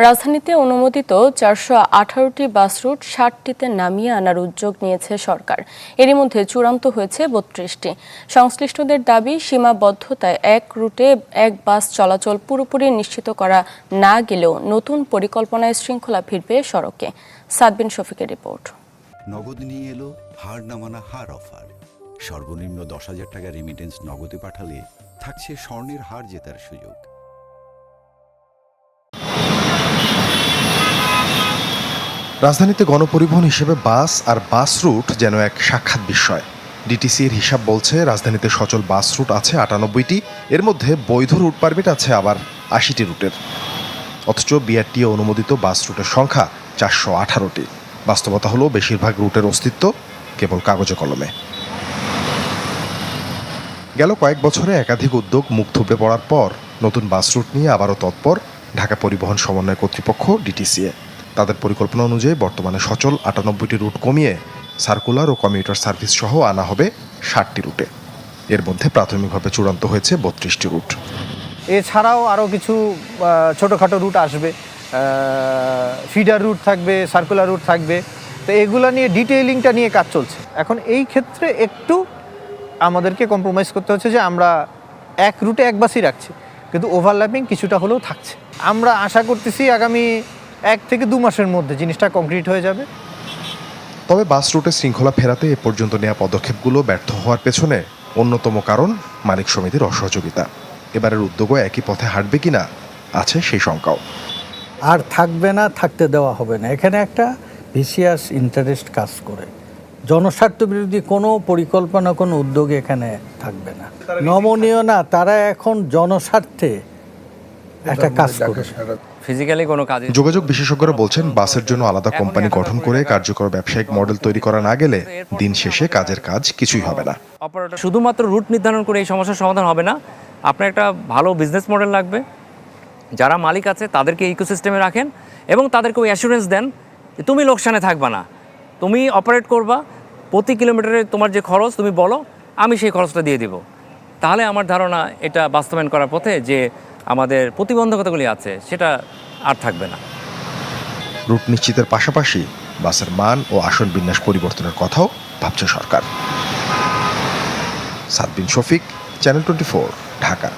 রাজধানীতে অনুমোদিত ৪১৮টি bus route ৬০টিতে নামিয়ে আনার উদ্যোগ নিয়েছে সরকার। এরই মধ্যে চূড়ান্ত হয়েছে ৩২টি। সংশ্লিষ্টদের দাবি, সীমাবদ্ধতায় এক রুটে এক বাস চলাচল পুরোপুরি নিশ্চিত করা না গেলেও নতুন পরিকল্পনায় শৃঙ্খলা ফিরবে সড়কে। সাদবিন শফিকের রিপোর্ট। নগদ নিয়ে এলো হার না মানা হার অফার। সর্বনিম্ন ১০,০০০ টাকা রেমিটেন্স নগদে পাঠালে থাকছে স্বর্ণের হার জেতার সুযোগ। রাজধানীতে গণপরিবহন হিসেবে বাস আর বাস রুট যেন এক সাক্ষাৎ বিস্ময়। ডিটিসির হিসাব বলছে রাজধানীতে সচল বাস রুট আছে ৯৮টি, এর মধ্যে বৈধ রুট পারমিট আছে আবার ৮০টি রুটের। অথচ বিআরটিএ অনুমোদিত বাস রুটের সংখ্যা ৪১৮টি। বাস্তবতা হলো বেশিরভাগ রুটের অস্তিত্ব কেবল কাগজে কলমে। গেল কয়েক বছরে একাধিক উদ্যোগ মুখ থুবড়ে পড়ার পর নতুন বাস রুট নিয়ে আবারও তৎপর ঢাকা পরিবহন সমন্বয় কর্তৃপক্ষ ডিটিসিএ। তাদের পরিকল্পনা অনুযায়ী বর্তমানে সচল ৯৮টি রুট কমিয়ে সার্কুলার ও কমিউটার সার্ভিস সহ আনা হবে ৬০টি রুটে। এর মধ্যে প্রাথমিকভাবে চূড়ান্ত হয়েছে ৩২টি রুট। এছাড়াও আরও কিছু ছোটোখাটো রুট আসবে, ফিডার রুট থাকবে, সার্কুলার রুট থাকবে। তো এগুলো নিয়ে ডিটেইলিংটা নিয়ে কাজ চলছে। এখন এই ক্ষেত্রে একটু আমাদেরকে কম্প্রোমাইজ করতে হচ্ছে যে আমরা এক রুটে এক বাসই রাখছি, কিন্তু ওভারল্যাপিং কিছুটা হলেও থাকছে। আমরা আশা করতেছি আগামী ১ থেকে ২ মাসের মধ্যে জিনিসটা কমপ্লিট হয়ে যাবে। তবে বাস রুটে শৃঙ্খলা ফেরাতে এ পর্যন্ত নেওয়া পদক্ষেপগুলো ব্যর্থ হওয়ার পেছনে অন্যতম কারণ মালিক সমিতির অসহযোগিতা। এবারের উদ্যোগও একই পথে হাঁটবে কিনা আছে সেই শঙ্কাও। আর থাকবে না, থাকতে দেওয়া হবে না। এখানে একটা ভিসিয়াস ইন্টারেস্ট কাজ করে। জনস্বার্থ বিরোধী কোনো পরিকল্পনা, কোনো উদ্যোগ এখানে থাকবে না। নমনীয় না, তারা এখন জনস্বার্থে একটা কাজ করে। ফিজিক্যালি কোনো কাজ। যোগাযোগ বিশেষজ্ঞরা বলছেন, বাসের জন্য আলাদা কোম্পানি গঠন করে কার্যকর ব্যবসায়িক মডেল তৈরি করা না গেলে দিন শেষে কাজের কাজ কিছুই হবে না। শুধুমাত্র রুট নির্ধারণ করে এই সমস্যার সমাধান হবে না। আপনার একটা ভালো বিজনেস মডেল লাগবে। যারা মালিক আছে তাদেরকে ইকোসিস্টেমে রাখেন এবং তাদেরকে ওই অ্যাসুরেন্স দেন যে তুমি লোকসানে থাকবা না, তুমি অপারেট করবা, প্রতি কিলোমিটারে তোমার যে খরচ তুমি বলো, আমি সেই খরচটা দিয়ে দিব। তাহলে আমার ধারণা এটা বাস্তবায়ন করার পথে যে আমাদের প্রতিবন্ধকতাগুলি আছে সেটা আর থাকবে না। রুট নিশ্চিতের পাশাপাশি বাসের মান ও আসন বিন্যাস পরিবর্তনের কথাও ভাবছে সরকার। সাদবিন শফিক, চ্যানেল 24, ঢাকা।